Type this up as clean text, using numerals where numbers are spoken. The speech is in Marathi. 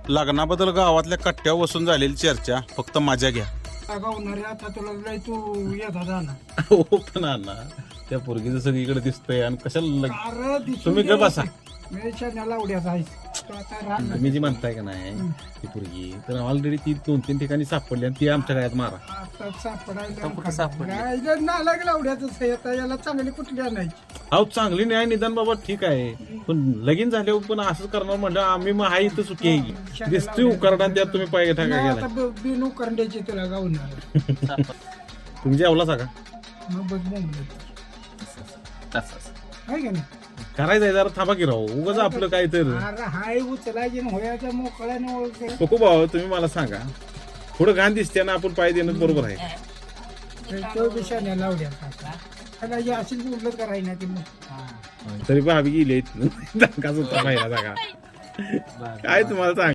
लग्नाबद्दल गावातल्या कट्ट्या बसून झालेली चर्चा फक्त मजा घ्या. गावणारे आता तुला लय तू येता जाणार हो पण अण्णा त्या पोरगीचं सगळीकडे दिसतंय आणि कशाला अरे दिसून तुम्ही गप बसा. मी चण्याला उड्याचा आहेस तू आता राहणार तुम्ही जी म्हणताय का नाही ती पोरगी तर ऑलरेडी ती 2-3 ठिकाणी सापडली आणि ती आमच्या गळ्यात मारा. आता कुठं सापडली? सापडायला नालायक लावड्याच आता याला चांगली कुठली आणायची. अहो चांगली नाही निदान बाबा ठीक आहे पण लगीन झाल्यावर पण असंच करणार म्हणलं आम्ही मग हाय इथं सुखी आहे दिसतोय उकारडा आणि त्यात तुम्ही पाय टाका नाही, गेला. आता बिनू करंड्याची तुला गावणार तुम्ही जेवला का मग बघ मुंबईत तसंच आहे का नाही. करायचंय जरा थांबा की राहू उगाच आपलं काय तर अरे हाय उचलायची न होयाच्या मोकळ्याने ओळख नको भाऊ तुम्ही मला सांगा पुढं घाण दिसते ना आपण पाय देणं बरोबर आहे. तो विषयाने लावड्याचा त्याला हे अशीच उरलं करायला नाही ती मग तरी भावी गेली कसं होता पाहिला जागा काय तुम्हाला सांग